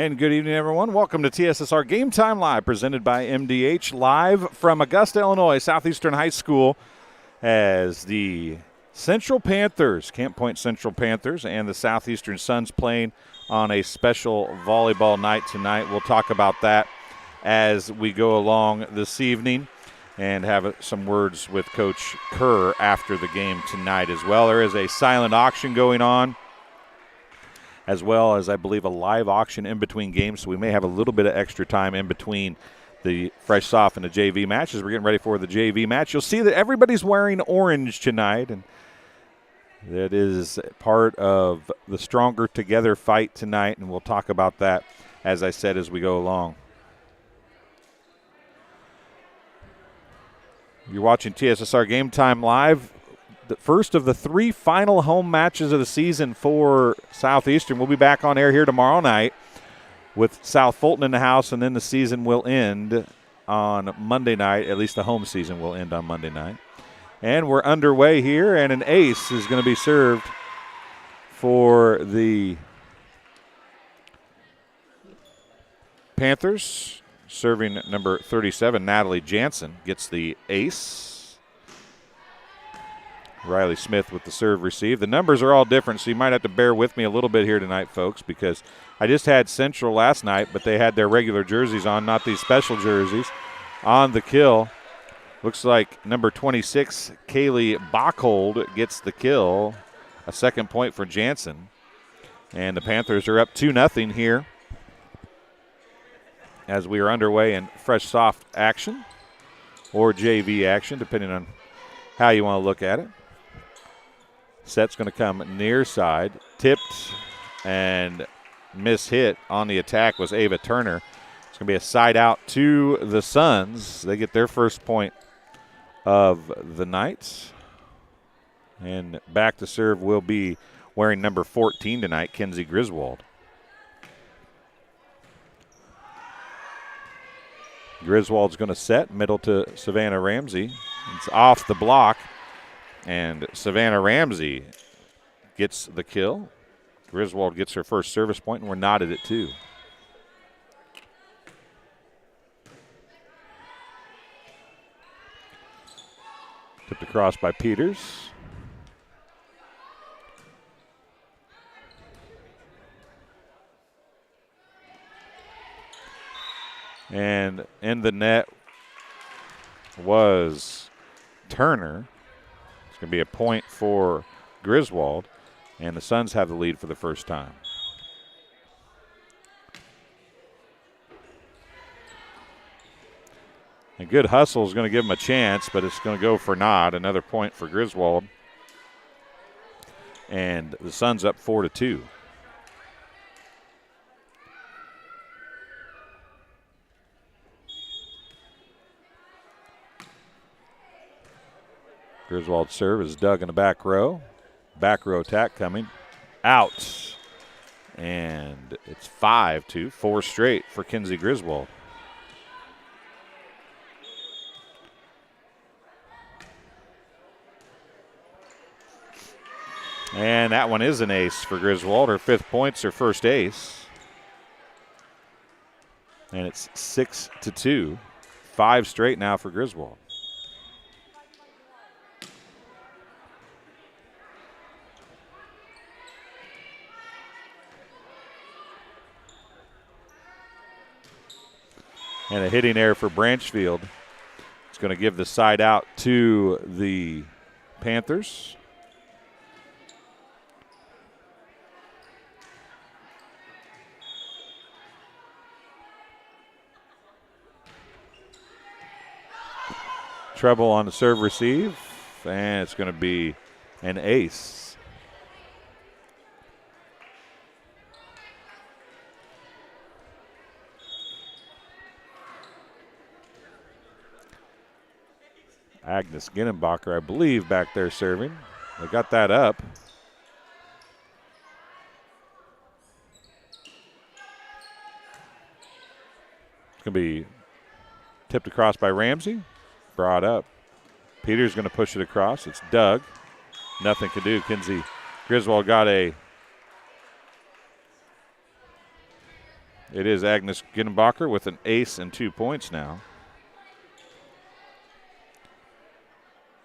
And good evening, everyone. Welcome to TSSR Game Time Live, presented by MDH, live from Augusta, Illinois, Southeastern High School, as the Central Panthers, Camp Point Central Panthers, and the Southeastern Suns playing on a special volleyball night tonight. We'll talk about that as we go along this evening and have some words with Coach Kerr after the game tonight as well. There is a silent auction going on, as well as, I believe, a live auction in between games, so we may have a little bit of extra time in between the fresh soft and the JV matches. We're getting ready for the JV match. You'll see that everybody's wearing orange tonight, and that is part of the Stronger Together fight tonight, and we'll talk about that, as I said, as we go along. You're watching TSSR Game Time Live. The first of the three final home matches of the season for Southeastern. We'll be back on air here tomorrow night with South Fulton in the house, and then the season will end on Monday night. At least the home season will end on Monday night. And we're underway here, and an ace is going to be served for the Panthers. Serving number 37, Natalie Jansen, gets the ace. Riley Smith with the serve receive. The numbers are all different, so you might have to bear with me a little bit here tonight, folks, because I just had Central last night, but they had their regular jerseys on, not these special jerseys. On the kill, looks like number 26, Kaylee Bachhold, gets the kill. A second point for Jansen. And the Panthers are up 2-0 here as we are underway in fresh soft action or JV action, depending on how you want to look at it. Set's going to come near side. Tipped and mishit on the attack was Ava Turner. It's going to be a side out to the Suns. They get their first point of the night. And back to serve will be wearing number 14 tonight, Kenzie Griswold. Griswold's going to set, middle to Savannah Ramsey. It's off the block. And Savannah Ramsey gets the kill. Griswold gets her first service point, and we're knotted at 2. Tipped across by Peters. And in the net was Turner. It's going to be a point for Griswold, and the Suns have the lead for the first time. A good hustle is going to give them a chance, but it's going to go for naught. Another point for Griswold. And the Suns up 4-2. Griswold's serve is dug in the back row. Back row attack coming. Out. And it's 5-2, 4 straight for Kenzie Griswold. And that one is an ace for Griswold. Her 5th point's her first ace. And it's 6-2. 5 straight now for Griswold. And a hitting error for Branchfield. It's going to give the side out to the Panthers. Treble on the serve receive, and it's going to be an ace. Agnes Ginnenbacher, I believe, back there serving. They got that up. It's going to be tipped across by Ramsey. Brought up. Peter's going to push it across. It's Doug. Nothing can do. Kenzie Griswold got a It is Agnes Ginnebacher with an ace and 2 points now.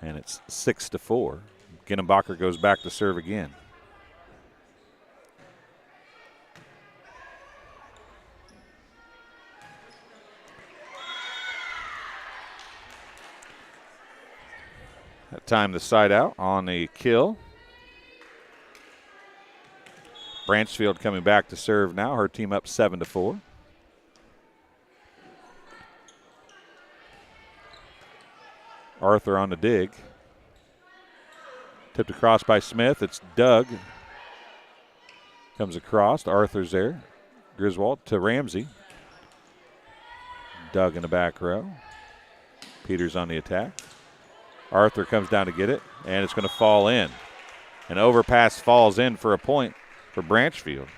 And it's 6-4. Ginnebacher goes back to serve again. That time the side out on the kill. Branchfield coming back to serve now. Her team up 7-4. Arthur on the dig. Tipped across by Smith. It's Doug. Comes across. Arthur's there. Griswold to Ramsey. Doug in the back row. Peters on the attack. Arthur comes down to get it, and it's going to fall in. An overpass falls in for a point for Branchfield.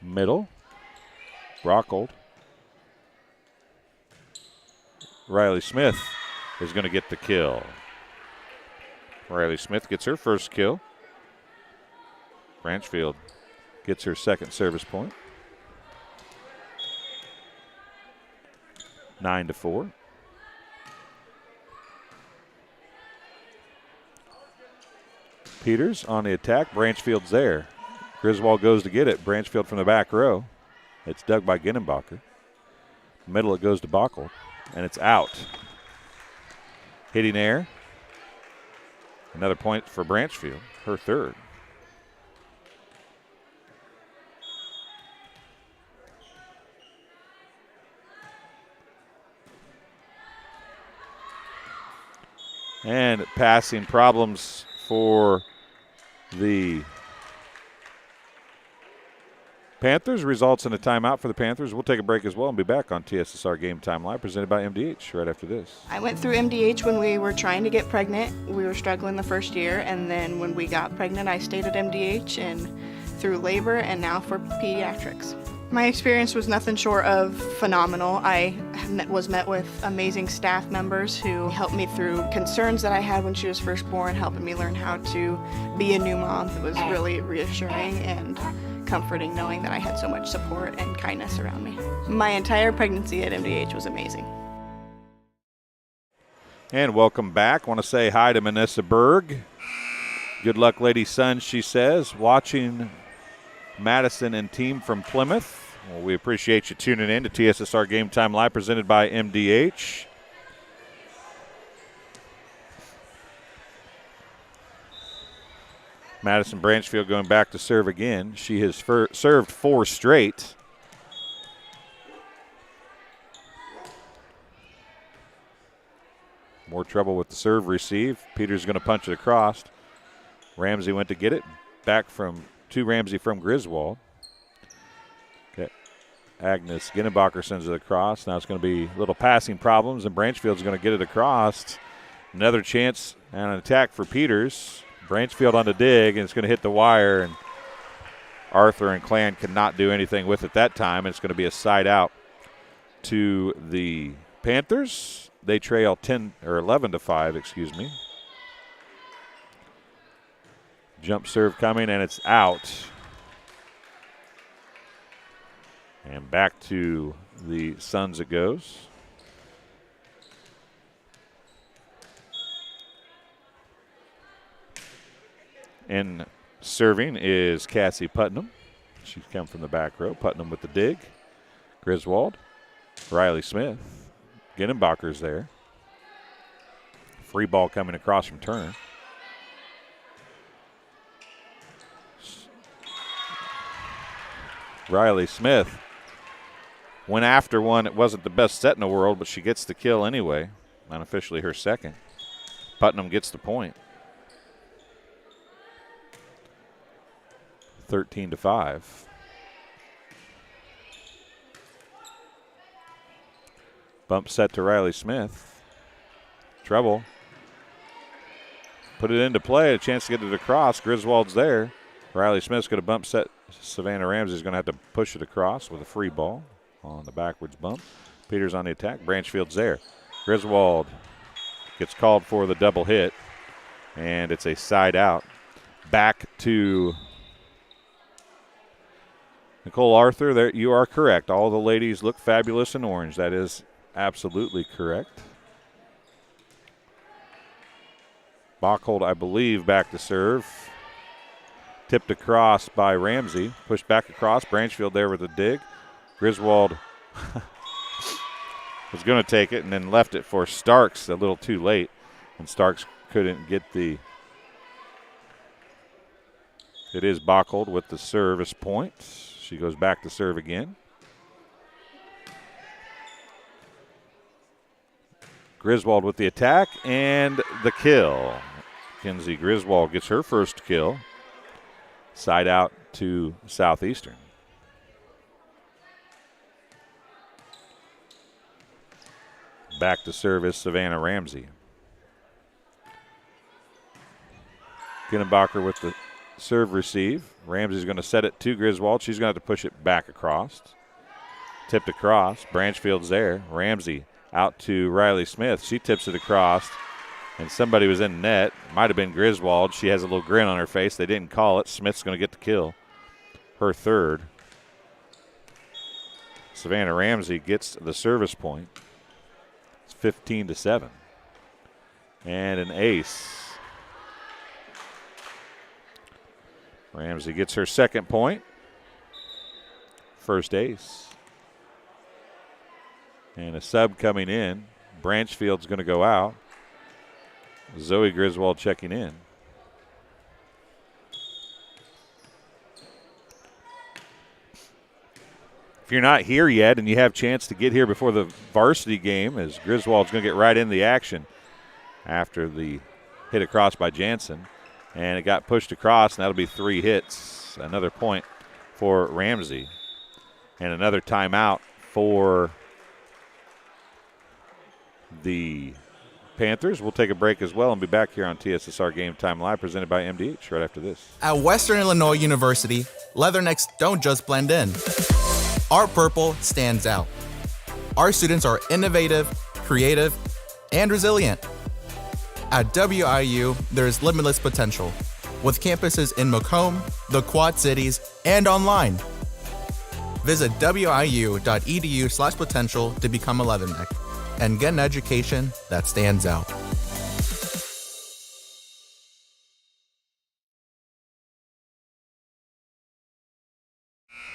Middle. Rockhold. Riley Smith is going to get the kill. Riley Smith gets her first kill. Branchfield gets her second service point. 9-4. Peters on the attack. Branchfield's there. Griswold goes to get it. Branchfield from the back row. It's dug by Ginnebacher. Middle it goes to Bockel, and it's out. Hitting air. Another point for Branchfield, her third. And passing problems for the Panthers results in a timeout for the Panthers. We'll take a break as well and be back on TSSR Game Time Live, presented by MDH right after this. I went through MDH when we were trying to get pregnant. We were struggling the first year, and then when we got pregnant, I stayed at MDH and through labor and now for pediatrics. My experience was nothing short of phenomenal. I was met with amazing staff members who helped me through concerns that I had when she was first born, helping me learn how to be a new mom. It was really reassuring and comforting knowing that I had so much support and kindness around me. My entire pregnancy at MDH was amazing. And welcome back. Want to say hi to Manessa Berg. Good luck, Lady Sun, she says, watching Madison and team from Plymouth. Well, we appreciate you tuning in to TSSR Game Time Live, presented by MDH. Madison Branchfield going back to serve again. She has served 4 straight. More trouble with the serve receive. Peters going to punch it across. Ramsey went to get it. Back to Ramsey from Griswold. Okay. Agnes Ginnebacher sends it across. Now it's going to be little passing problems, and Branchfield's going to get it across. Another chance and an attack for Peters. Branchfield on the dig, and it's going to hit the wire, and Arthur and Clan cannot do anything with it that time. And it's going to be a side out to the Panthers. They trail 11-5, excuse me. Jump serve coming, and it's out. And back to the Suns it goes. And serving is Cassie Putnam. She's come from the back row. Putnam with the dig. Griswold. Riley Smith. Ginnebacher's there. Free ball coming across from Turner. Riley Smith went after one. It wasn't the best set in the world, but she gets the kill anyway. Unofficially her second. Putnam gets the point. 13-5. Bump set to Riley Smith. Treble. Put it into play. A chance to get it across. Griswold's there. Riley Smith's going to bump set. Savannah Ramsey's going to have to push it across with a free ball on the backwards bump. Peters on the attack. Branchfield's there. Griswold gets called for the double hit, and it's a side out. Back to Nicole Arthur. There, you are correct. All the ladies look fabulous in orange. That is absolutely correct. Bachhold, I believe, back to serve. Tipped across by Ramsey. Pushed back across. Branchfield there with a dig. Griswold was going to take it and then left it for Starks a little too late. And Starks couldn't get the. It is Bachhold with the service point. She goes back to serve again. Griswold with the attack and the kill. Kinsey Griswold gets her first kill. Side out to Southeastern. Back to service, Savannah Ramsey. Ginnenbacher with the serve receive. Ramsey's going to set it to Griswold. She's going to have to push it back across. Tipped across. Branchfield's there. Ramsey out to Riley Smith. She tips it across, and somebody was in net. Might have been Griswold. She has a little grin on her face. They didn't call it. Smith's going to get the kill. Her third. Savannah Ramsey gets the service point. It's 15-7. And an ace. Ramsey gets her second point. First ace. And a sub coming in. Branchfield's going to go out. Zoe Griswold checking in. If you're not here yet and you have a chance to get here before the varsity game, as Griswold's going to get right in the action after the hit across by Jansen. And it got pushed across, and that'll be 3 hits. Another point for Ramsey. And another timeout for the Panthers. We'll take a break as well and be back here on TSSR Game Time Live, presented by MDH right after this. At Western Illinois University, Leathernecks don't just blend in. Our purple stands out. Our students are innovative, creative, and resilient. At WIU, there is limitless potential, with campuses in Macomb, the Quad Cities, and online. Visit wiu.edu/potential to become a Leatherneck and get an education that stands out.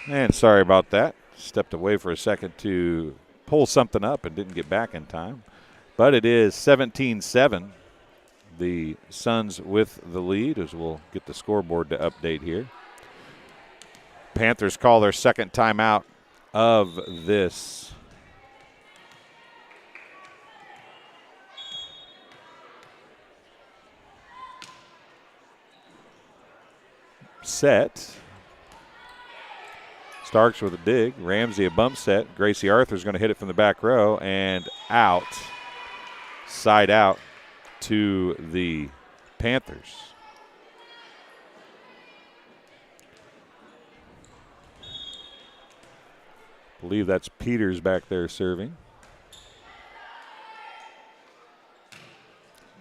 And sorry about that. Stepped away for a second to pull something up and didn't get back in time. But it is 17-7. The Suns with the lead, as we'll get the scoreboard to update here. Panthers call their second timeout of this set. Starks with a dig. Ramsey a bump set. Gracie Arthur's going to hit it from the back row and out. Side out to the Panthers. I believe that's Peters back there serving.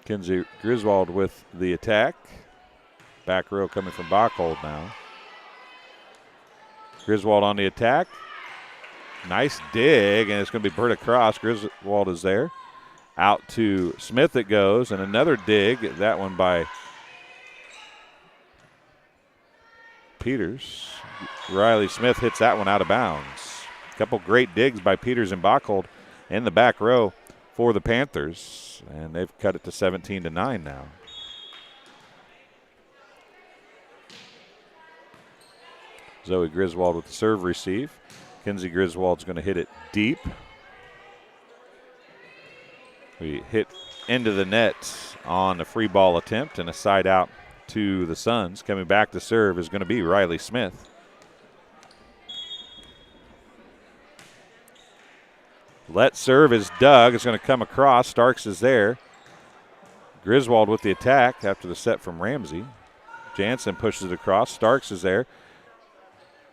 Kinsey Griswold with the attack. Back row coming from Bachhold now. Griswold on the attack. Nice dig, and it's going to be Berta Cross. Griswold is there. Out to Smith it goes, and another dig. That one by Peters. Riley Smith hits that one out of bounds. A couple great digs by Peters and Bachhold in the back row for the Panthers, and they've cut it to 17-9 now. Zoe Griswold with the serve receive. Kinsey Griswold's going to hit it deep. We hit into the net on the free ball attempt, and a side out to the Suns. Coming back to serve is going to be Riley Smith. Let serve is Doug. It's going to come across. Starks is there. Griswold with the attack after the set from Ramsey. Jansen pushes it across. Starks is there.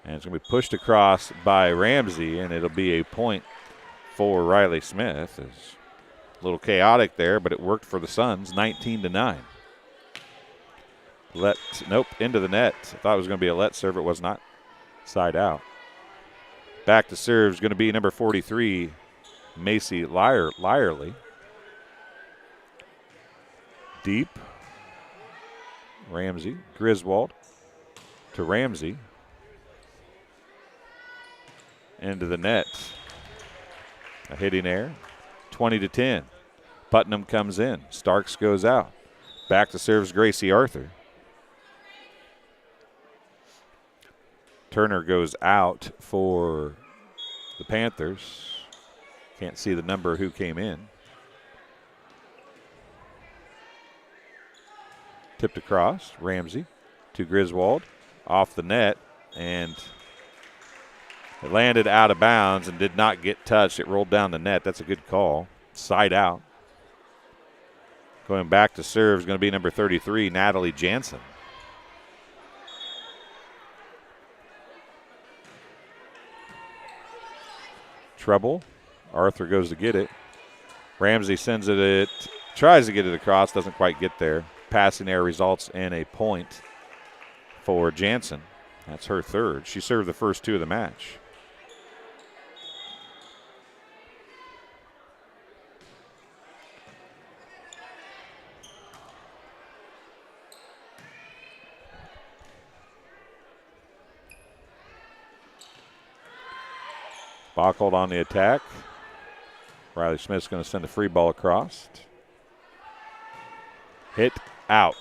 And it's going to be pushed across by Ramsey, and it'll be a point for Riley Smith. As A little chaotic there, but it worked for the Suns, 19-9. Nope, into the net. I thought it was going to be a let serve. It was not. Side out. Back to serve is going to be number 43, Macy Lyerly. Deep. Ramsey. Griswold to Ramsey. Into the net. A hitting error. 20-10. Putnam comes in. Starks goes out. Back to serves Gracie Arthur. Turner goes out for the Panthers. Can't see the number who came in. Tipped across. Ramsey to Griswold. Off the net. And it landed out of bounds and did not get touched. It rolled down the net. That's a good call. Side out. Going back to serve is going to be number 33, Natalie Jansen. Trouble. Arthur goes to get it. Ramsey sends it, tries to get it across, doesn't quite get there. Passing error results in a point for Jansen. That's her third. She served the first two of the match. Bochold on the attack. Riley Smith's going to send a free ball across. Hit out.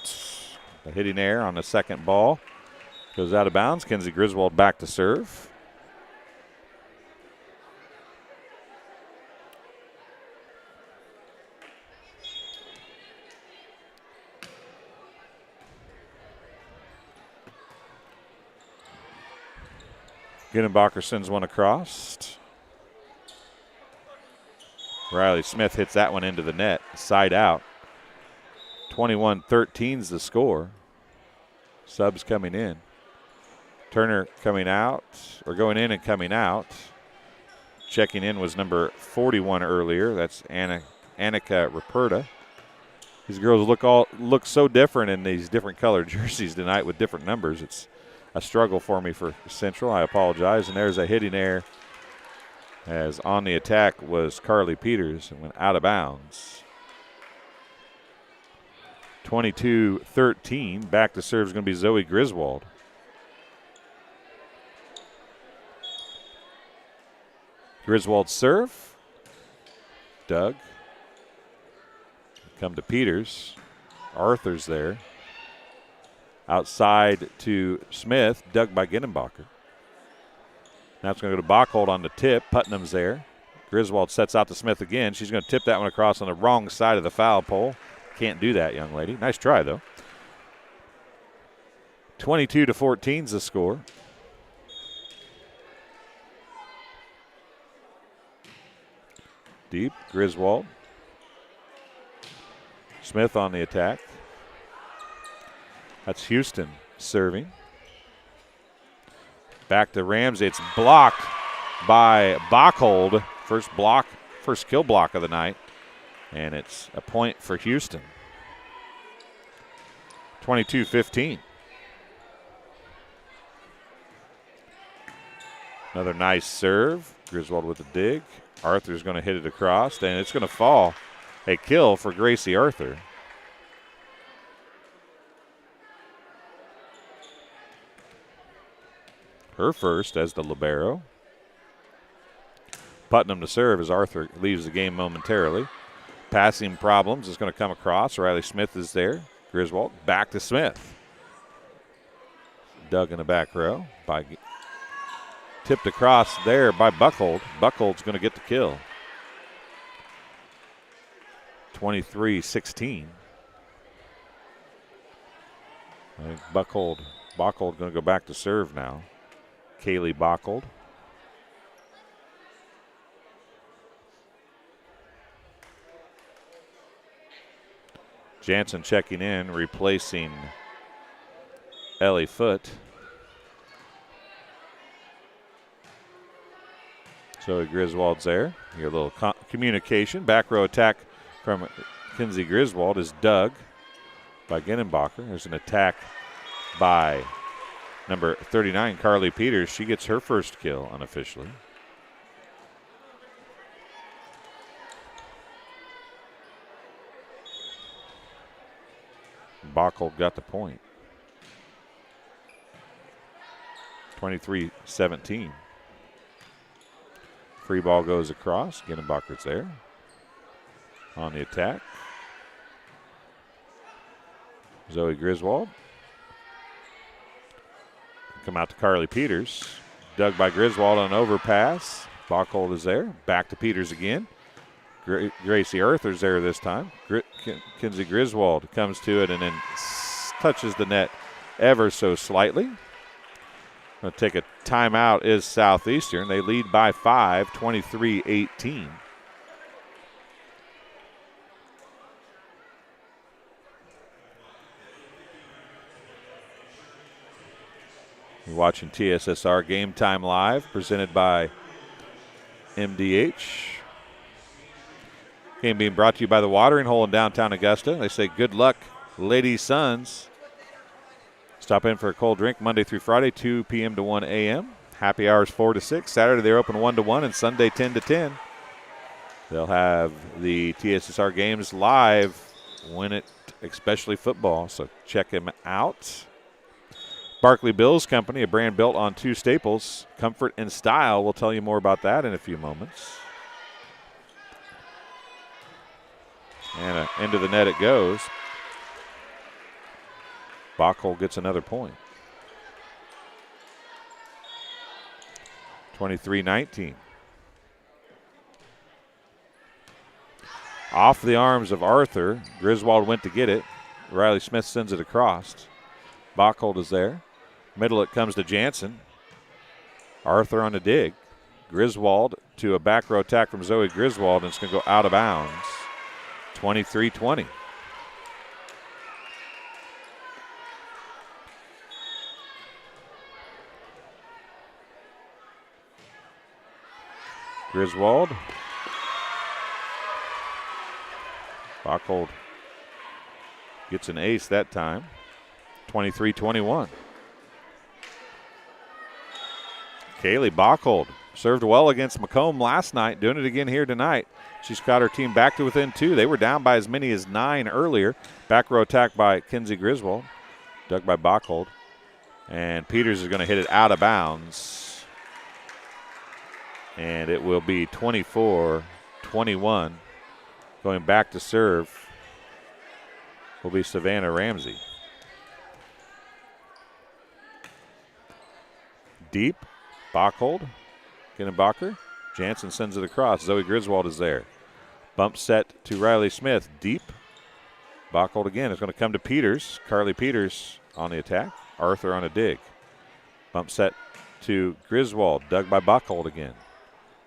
The hitting error on the second ball. Goes out of bounds. Kenzie Griswold back to serve. Ginenbacher sends one across. Riley Smith hits that one into the net. Side out. 21-13 is the score. Subs coming in. Turner coming out, or going in and coming out. Checking in was number 41 earlier. That's Annika Ruperta. These girls look so different in these different colored jerseys tonight with different numbers. It's a struggle for me for Central. I apologize. And there's a hitting error, as on the attack was Carly Peters and went out of bounds. 22-13. Back to serve is going to be Zoe Griswold. Griswold serve. Doug. Come to Peters. Arthur's there. Outside to Smith. Dug by Ginenbacher. Now it's going to go to Bochold on the tip. Putnam's there. Griswold sets out to Smith again. She's going to tip that one across on the wrong side of the foul pole. Can't do that, young lady. Nice try, though. 22-14 is the score. Deep. Griswold. Smith on the attack. That's Houston serving. Back to Ramsey. It's blocked by Bochold. First kill block of the night. And it's a point for Houston. 22-15. Another nice serve. Griswold with the dig. Arthur's going to hit it across, and it's going to fall. A kill for Gracie Arthur. Her first as the libero. Putnam to serve as Arthur leaves the game momentarily. Passing problems is going to come across. Riley Smith is there. Griswold back to Smith. Dug in the back row. Tipped across there by Buckhold. Buckhold's going to get the kill. 23-16. I think Buckhold going to go back to serve now. Kaylee Buckhold. Jansen checking in, replacing Ellie Foote. Zoe Griswold's there. Your little communication. Back row attack from Kinsey Griswold is dug by Ginenbacher. There's an attack by number 39, Carly Peters. She gets her first kill unofficially. Bockel got the point. 23-17. Free ball goes across. Ginenbacher's there on the attack. Zoe Griswold. Come out to Carly Peters. Dug by Griswold on an overpass. Bockel is there. Back to Peters again. Gracie Arthur's there this time. Kinsey Griswold comes to it and then touches the net ever so slightly. Going to take a timeout is Southeastern. They lead by 5, 23-18. You're watching TSSR Game Time Live, presented by MDH. Game being brought to you by the Watering Hole in downtown Augusta. They say good luck, Lady Sons. Stop in for a cold drink Monday through Friday, 2 p.m. to 1 a.m. Happy hours 4 to 6. Saturday they're open 1 to 1 and Sunday 10 to 10. They'll have the TSSR games live, win it, especially football, so check them out. Barkley Bills Company, a brand built on two staples, comfort and style. We'll tell you more about that in a few moments. And into the net it goes. Bockel gets another point. 23-19. Off the arms of Arthur. Griswold went to get it. Riley Smith sends it across. Bockel is there. Middle it comes to Jansen. Arthur on the dig. Griswold to a back row attack from Zoe Griswold, and it's going to go out of bounds. 23-20. Griswold. Bockel gets an ace that time. 23-21. Kaylee Bockel served well against Macomb last night, doing it again here tonight. She's got her team back to within 2. They were down by as many as 9 earlier. Back row attack by Kinsey Griswold, dug by Bockel. And Peters is going to hit it out of bounds. And it will be 24-21. Going back to serve will be Savannah Ramsey. Deep. Bockel, Ginenbacher. Jansen sends it across. Zoe Griswold is there. Bump set to Riley Smith. Deep. Bockel again is going to come to Peters. Carly Peters on the attack. Arthur on a dig. Bump set to Griswold. Dug by Bockel again.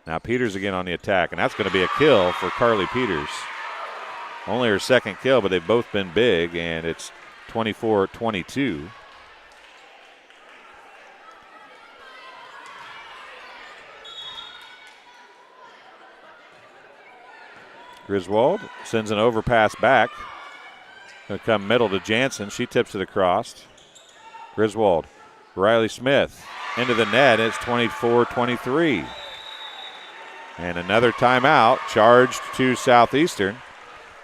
Now Peters again on the attack, and that's going to be a kill for Carly Peters. Only her second kill, but they've both been big, and it's 24-22. Griswold sends an overpass back. Going to come middle to Jansen. She tips it across. Griswold. Riley Smith into the net. It's 24-23. And another timeout charged to Southeastern.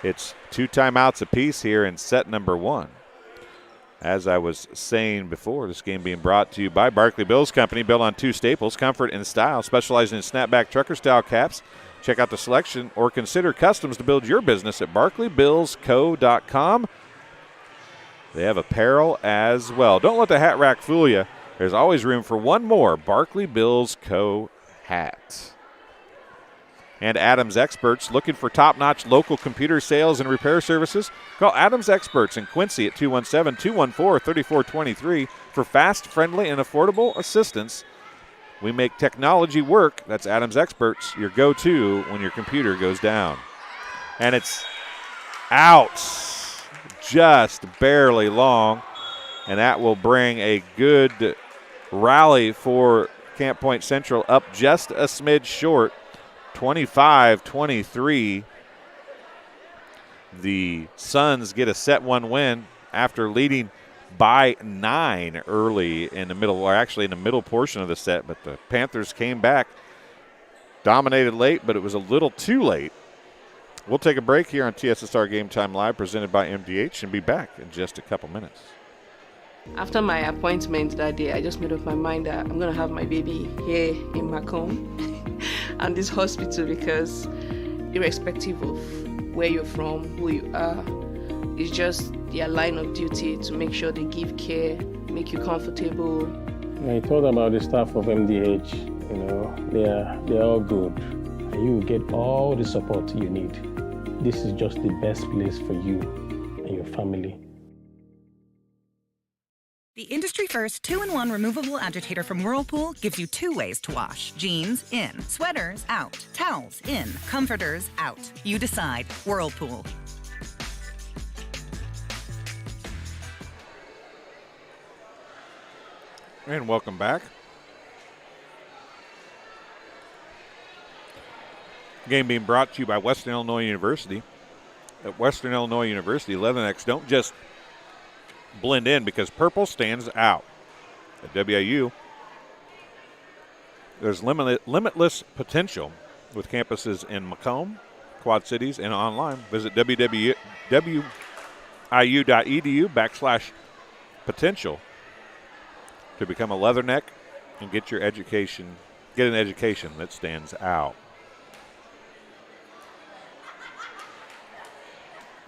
It's 2 timeouts apiece here in set number 1. As I was saying before, this game being brought to you by Barkley Bills Company, built on 2 staples, comfort and style, specializing in snapback trucker-style caps. Check out the selection or consider customs to build your business at barkleybillsco.com. They have apparel as well. Don't let the hat rack fool you. There's always room for one more Barkley Bills Co. hat. And Adams Experts, looking for top-notch local computer sales and repair services? Call Adams Experts in Quincy at 217-214-3423 for fast, friendly, and affordable assistance. We make technology work. That's Adams Experts, your go-to when your computer goes down. And it's out just barely long, and that will bring a good rally for Camp Point Central up just a smidge short. 25-23. the Suns get a set 1 win after leading by 9 early in the middle, or actually in the middle portion of the set, but the Panthers came back, dominated late, but it was a little too late. We'll take a break here on TSSR Game Time Live, presented by MDH, and be back in just a couple minutes. After my appointment that day, I just made up my mind that I'm going to have my baby here in Macomb and this hospital, because irrespective of where you're from, who you are, it's just their line of duty to make sure they give care, make you comfortable. I thought about the staff of MDH, they're all good. And you get all the support you need. This is just the best place for you and your family. The industry-first 2-in-1 removable agitator from Whirlpool gives you 2 ways to wash. Jeans, in. Sweaters, out. Towels, in. Comforters, out. You decide. Whirlpool. And welcome back. Game being brought to you by Western Illinois University. At Western Illinois University, Leathernecks don't just blend in because purple stands out. At WIU, there's limitless potential with campuses in Macomb, Quad Cities, and online. Visit wiu.edu/potential to become a Leatherneck and get an education that stands out.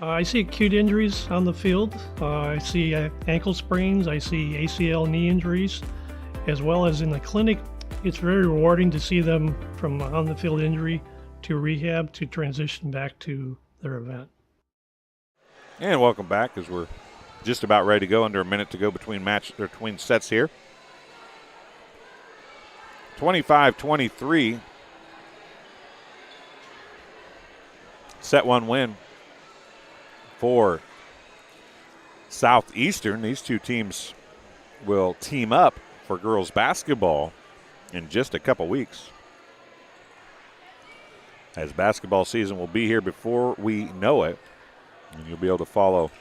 I see acute injuries on the field. I see ankle sprains. I see ACL knee injuries, as well as in the clinic. It's very rewarding to see them from on the field injury to rehab to transition back to their event. And welcome back, as we're just about ready to go. Under a minute to go between sets here. 25-23. Set 1 win for Southeastern. These two teams will team up for girls basketball in just a couple weeks, as basketball season will be here before we know it, and you'll be able to follow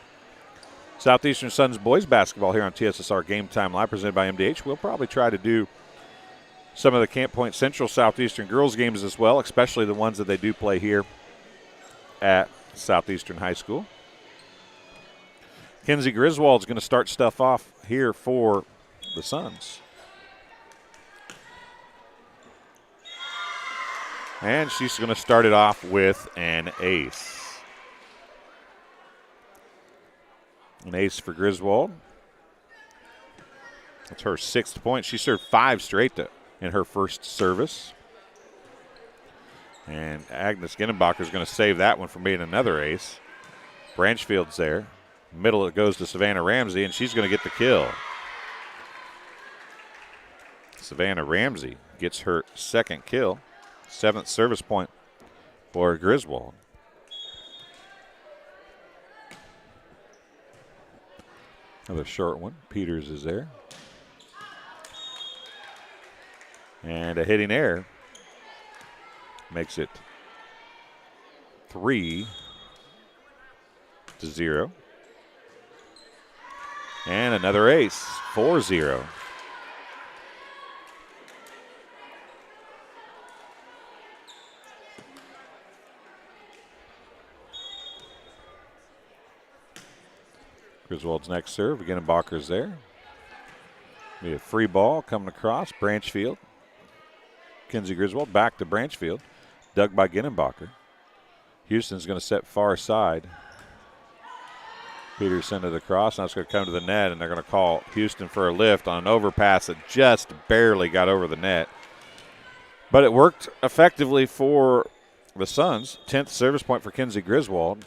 Southeastern Suns boys basketball here on TSSR Game Time Live, presented by MDH. We'll probably try to do some of the Camp Point Central Southeastern girls games as well, especially the ones that they do play here at Southeastern High School. Kenzie Griswold's going to start stuff off here for the Suns. And she's going to start it off with an ace. An ace for Griswold. That's her 6th point. She served 5 straight in her first service. And Agnes Ginnenbacher is going to save that one from being another ace. Branchfield's there. Middle, it goes to Savannah Ramsey, and she's going to get the kill. Savannah Ramsey gets her 2nd kill. 7th service point for Griswold. Another short one. Peters is there. And a hitting error makes it 3-0. And another ace, 4-0. Griswold's next serve. Ginnenbacher's there. We have free ball coming across. Branchfield. Kenzie Griswold back to Branchfield. Dug by Ginnenbacher. Houston's going to set far side. Peters sent it across. Now it's going to come to the net, and they're going to call Houston for a lift on an overpass that just barely got over the net. But it worked effectively for the Suns. 10th service point for Kenzie Griswold.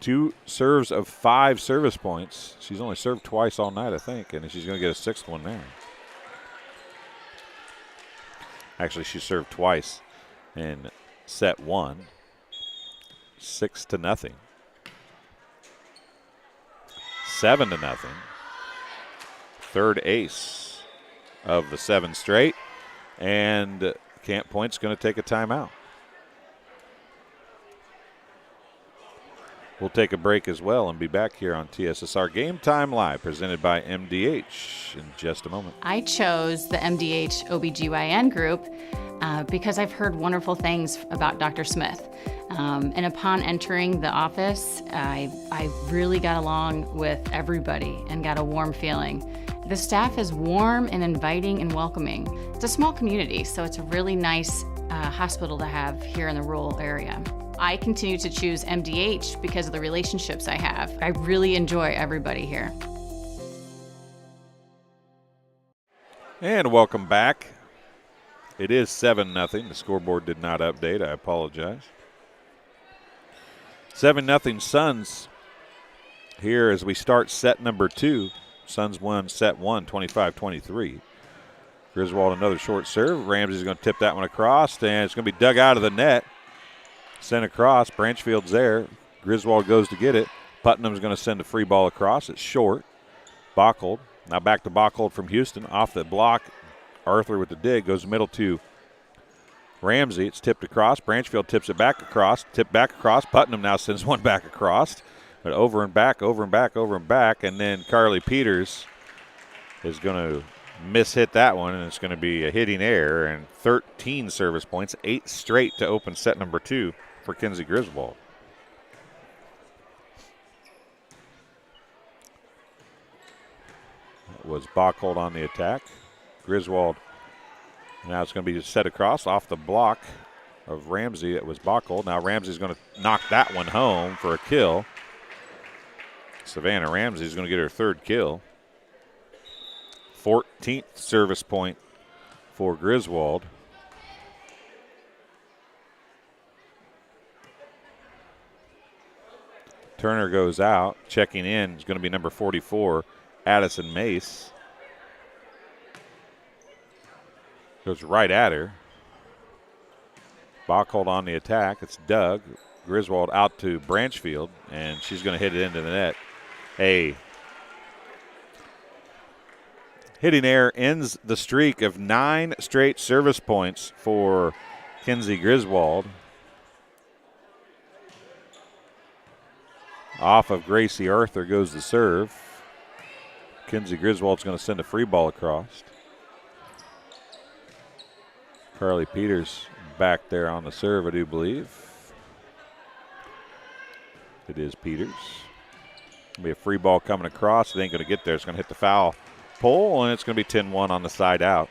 2 serves of 5 service points. She's only served twice all night, I think, and she's going to get a 6th one there. Actually, she served twice in set 1. 6-0. 7-0. 3rd ace of the 7 straight. And Camp Point's going to take a timeout. We'll take a break as well and be back here on TSSR Game Time Live, presented by MDH in just a moment. I chose the MDH OBGYN group because I've heard wonderful things about Dr. Smith. And upon entering the office, I really got along with everybody and got a warm feeling. The staff is warm and inviting and welcoming. It's a small community, so it's a really nice hospital to have here in the rural area. I continue to choose MDH because of the relationships I have. I really enjoy everybody here. And welcome back. It is 7-0. The scoreboard did not update. I apologize. 7-0 Suns here as we start set number 2. Suns won set 1, 25-23. Griswold another short serve. Ramsey's going to tip that one across, and it's going to be dug out of the net. Sent across. Branchfield's there. Griswold goes to get it. Putnam's going to send a free ball across. It's short. Bockold. Now back to Bockold from Houston. Off the block. Arthur with the dig. Goes middle to Ramsey. It's tipped across. Branchfield tips it back across. Tipped back across. Putnam now sends one back across. But over and back, over and back, over and back. And then Carly Peters is going to miss-hit that one, and it's going to be a hitting error. And 13 service points, 8 straight to open set number 2 for Kinsey Griswold. That was Bockold on the attack. Griswold, now it's going to be set across off the block of Ramsey. It was Bockold. Now Ramsey's going to knock that one home for a kill. Savannah Ramsey's going to get her 3rd kill. 14th service point for Griswold. Turner goes out. Checking in is going to be number 44, Addison Mace. Goes right at her. Bockold on the attack. It's Doug. Griswold out to Branchfield, and she's going to hit it into the net. A hitting error ends the streak of 9 straight service points for Kinsey Griswold. Off of Gracie Arthur goes the serve. Kinsey Griswold's going to send a free ball across. Carly Peters back there on the serve, I do believe. It is Peters. It'll be a free ball coming across. It ain't going to get there. It's going to hit the foul pole, and it's going to be 10-1 on the side out.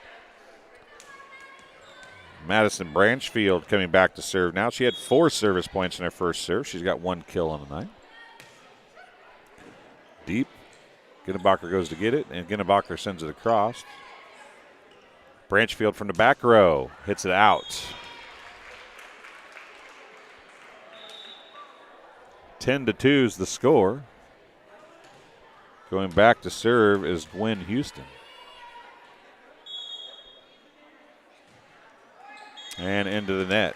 Madison Branchfield coming back to serve now. She had 4 service points in her first serve. She's got 1 kill on the night. Deep. Ginnebacher goes to get it, and Ginnebacher sends it across. Branchfield from the back row hits it out. 10-2 is the score. Going back to serve is Gwen Houston. And into the net.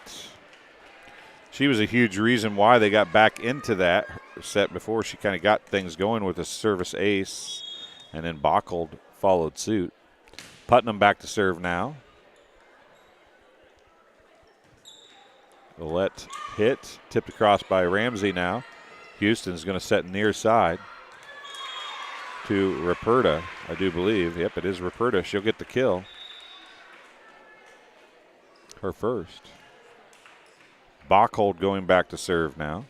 She was a huge reason why they got back into that set before. She kind of got things going with a service ace, and then Bockold followed suit. Putnam back to serve now. Hulett hit, tipped across by Ramsey now. Houston's going to set near side to Ruperta, I do believe. Yep, it is Ruperta. She'll get the kill. Her first. Bockold going back to serve now.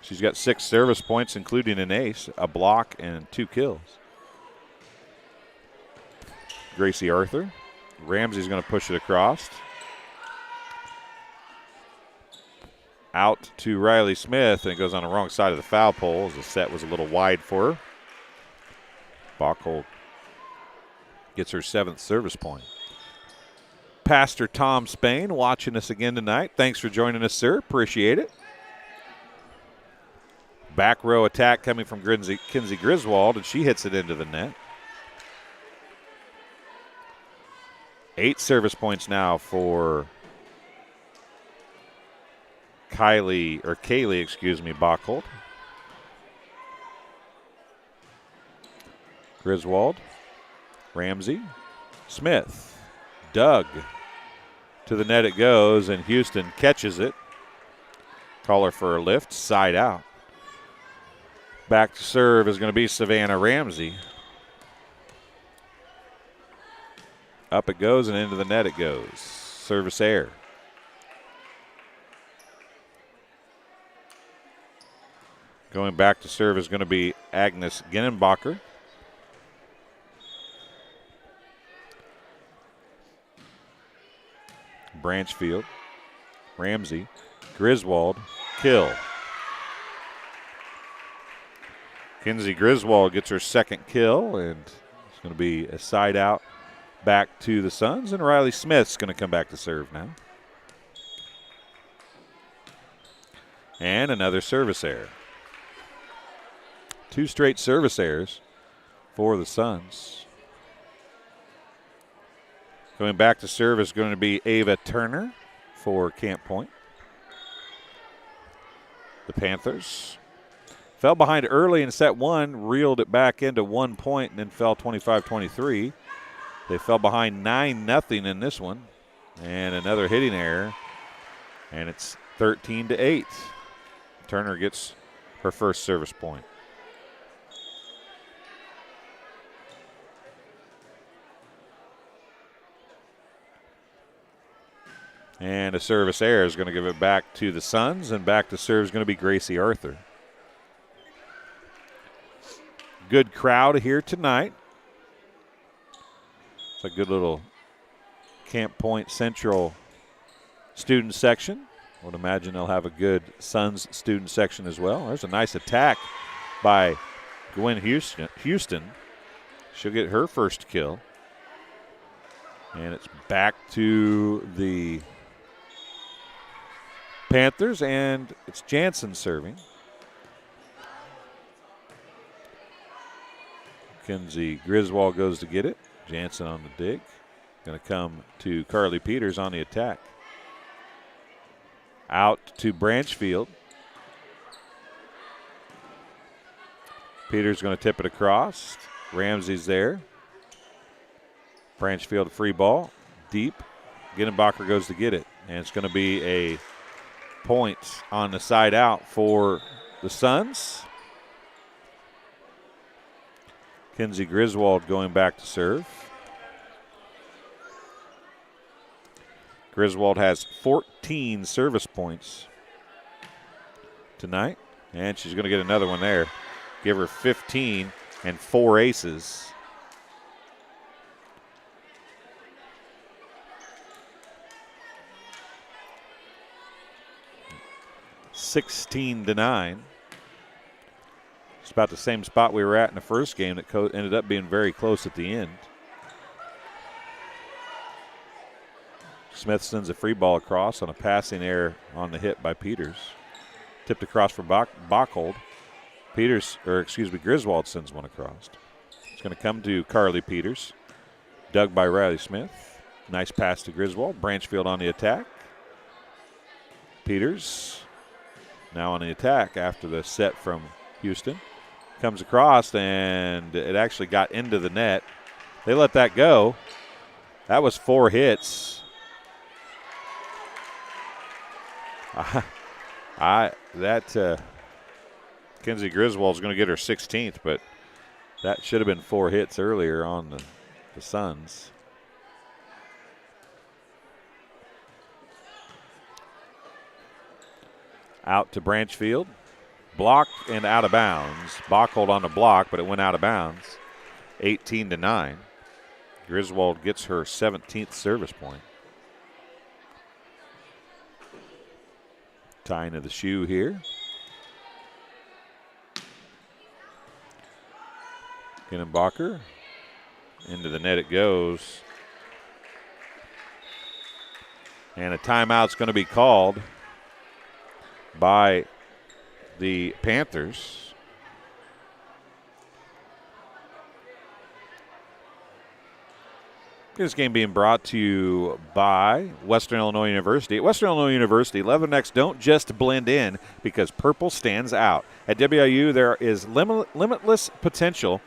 She's got 6 service points, including an ace, a block, and 2 kills. Gracie Arthur. Ramsey's going to push it across. Out to Riley Smith, and it goes on the wrong side of the foul pole as the set was a little wide for her. Bockold gets her 7th service point. Pastor Tom Spain watching us again tonight. Thanks for joining us, sir. Appreciate it. Back row attack coming from Kinsey Griswold, and she hits it into the net. 8 service points now for Kaylee Bockold. Griswold, Ramsey, Smith, Doug. To the net it goes, and Houston catches it. Caller for a lift, side out. Back to serve is going to be Savannah Ramsey. Up it goes and into the net it goes. Service error. Going back to serve is going to be Agnes Ginnenbacher. Branchfield, Ramsey, Griswold, kill. Kinsey Griswold gets her second kill, and it's going to be a side out back to the Suns, and Riley Smith's going to come back to serve now. And another service error. 2 straight service errors for the Suns. Going back to serve is going to be Ava Turner for Camp Point. The Panthers fell behind early in set 1, reeled it back into 1 point, and then fell 25-23. They fell behind 9-0 in this one. And another hitting error. And it's 13-8. Turner gets her first service point. And a service error is going to give it back to the Suns, and back to serve is going to be Gracie Arthur. Good crowd here tonight. It's a good little Camp Point Central student section. I would imagine they'll have a good Suns student section as well. There's a nice attack by Gwen Houston. She'll get her first kill. And it's back to the Panthers, and it's Jansen serving. Kinsey Griswold goes to get it. Jansen on the dig. Going to come to Carly Peters on the attack. Out to Branchfield. Peters going to tip it across. Ramsey's there. Branchfield free ball. Deep. Ginnenbacher goes to get it. And it's going to be a point on the side out for the Suns. Kinsey Griswold going back to serve. Griswold has 14 service points tonight, and she's going to get another one there. Give her 15 and 4 aces. (16-9). It's about the same spot we were at in the first game that ended up being very close at the end. Smith sends a free ball across on a passing error on the hit by Peters. Tipped across for Bachhold. Griswold sends one across. It's going to come to Carly Peters. Dug by Riley Smith. Nice pass to Griswold. Branchfield on the attack. Peters now on the attack after the set from Houston. Comes across, and it actually got into the net. They let that go. That was 4 hits. Kinsey Griswold's going to get her 16th, but that should have been 4 hits earlier on the Suns. Out to Branchfield. Blocked and out of bounds. Bachhold on the block, but it went out of bounds. 18-9. Griswold gets her 17th service point. Tying to the shoe here. Ginnenbacher. Into the net it goes. And a timeout's going to be called by the Panthers. This game being brought to you by Western Illinois University. At Western Illinois University, Leathernecks don't just blend in because purple stands out. At WIU, there is limitless potential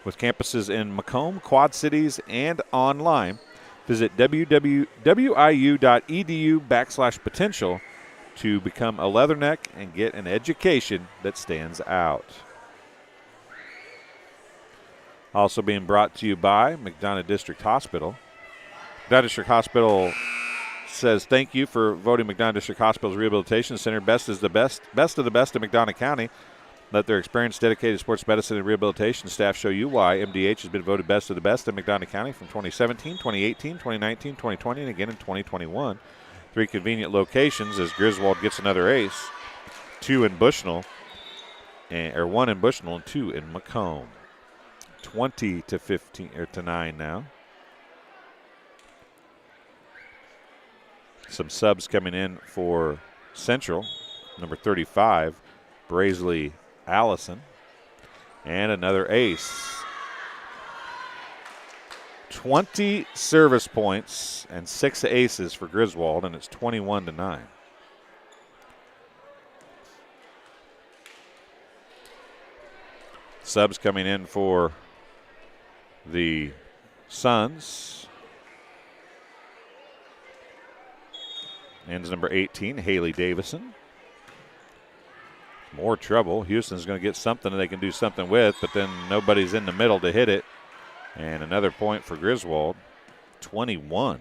with campuses in Macomb, Quad Cities, and online. Visit wiu.edu/potential to become a Leatherneck and get an education that stands out. Also being brought to you by McDonough District Hospital. McDonough District Hospital says thank you for voting McDonough District Hospital's Rehabilitation Center best of the best in McDonough County. Let their experienced, dedicated sports medicine and rehabilitation staff show you why MDH has been voted best of the best in McDonough County from 2017, 2018, 2019, 2020, and again in 2021. 3 convenient locations as Griswold gets another ace. 2 in Bushnell, or 1 in Bushnell and 2 in Macomb. 20-9 now. Some subs coming in for Central. Number 35, Braisley Allison, and another ace. 20 service points and 6 aces for Griswold, and it's 21-9. Subs coming in for the Suns. Ends number 18, Haley Davison. More trouble. Houston's going to get something they can do something with, but then nobody's in the middle to hit it. And another point for Griswold, 21.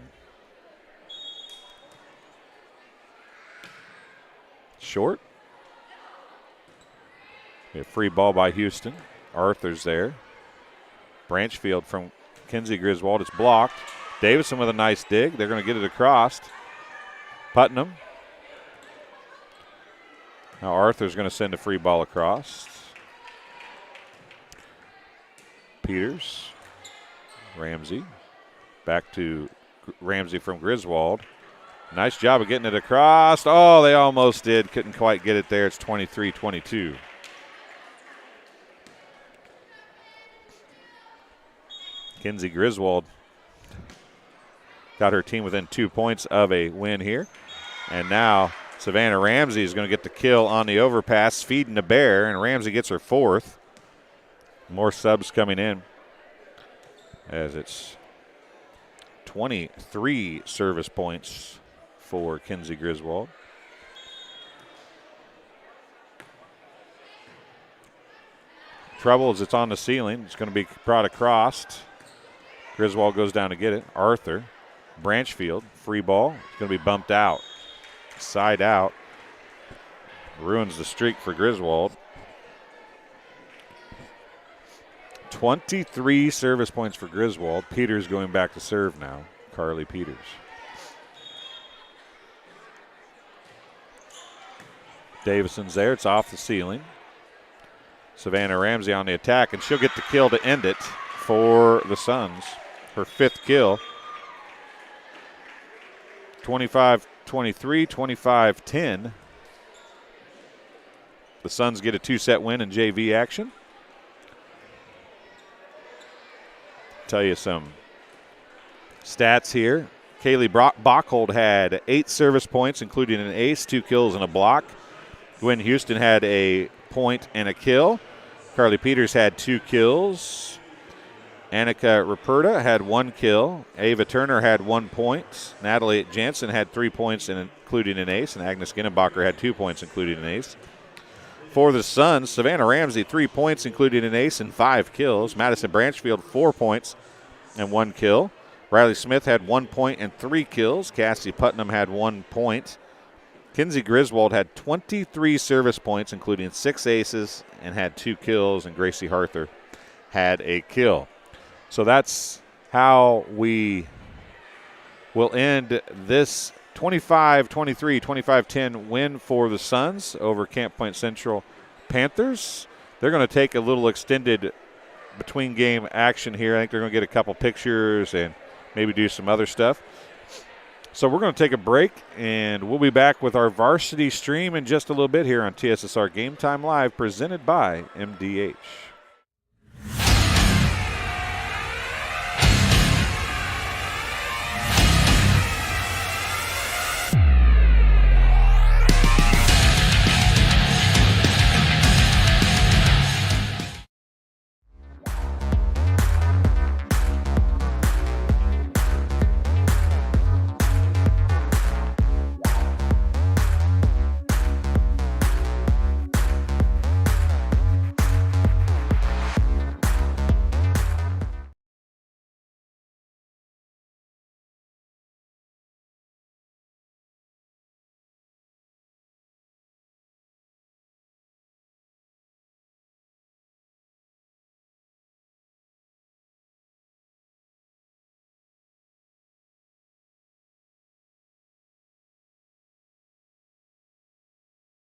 Short. A free ball by Houston. Arthur's there. Branchfield from Kinsey Griswold. It's blocked. Davison with a nice dig. They're going to get it across. Putnam. Now Arthur's going to send a free ball across. Peters. Ramsey. Back to Ramsey from Griswold. Nice job of getting it across. Oh, they almost did. Couldn't quite get it there. It's 23-22. Kinsey Griswold got her team within 2 points of a win here. And now Savannah Ramsey is going to get the kill on the overpass, feeding the bear, and Ramsey gets her 4th. More subs coming in as it's 23 service points for Kinsey Griswold. Trouble is it's on the ceiling. It's going to be brought across. Griswold goes down to get it. Arthur, Branchfield, free ball. It's going to be bumped out. Side out. Ruins the streak for Griswold. 23 service points for Griswold. Peters going back to serve now. Carly Peters. Davison's there. It's off the ceiling. Savannah Ramsey on the attack, and she'll get the kill to end it for the Suns. Her 5th kill. 25-23, 25-10. The Suns get a 2-set win in JV action. Tell you some stats here. Kaylee Bockhold had 8 service points, including an ace, 2 kills, and a block. Gwen Houston had a point and a kill. Carly Peters had 2 kills. Annika Ruperta had 1 kill. Ava Turner had 1 point. Natalie Jansen had 3 points, including an ace. And Agnes Ginnenbacher had 2 points, including an ace. For the Suns, Savannah Ramsey, 3 points, including an ace, and 5 kills. Madison Branchfield, 4 points and 1 kill. Riley Smith had 1 point and 3 kills. Cassie Putnam had 1 point. Kinsey Griswold had 23 service points, including 6 aces, and had 2 kills. And Gracie Harther had a kill. So that's how we will end this 25-23, 25-10 win for the Suns over Camp Point Central Panthers. They're going to take a little extended between game action here. I think they're going to get a couple pictures and maybe do some other stuff. So we're going to take a break, and we'll be back with our varsity stream in just a little bit here on TSSR Game Time Live, presented by MDH.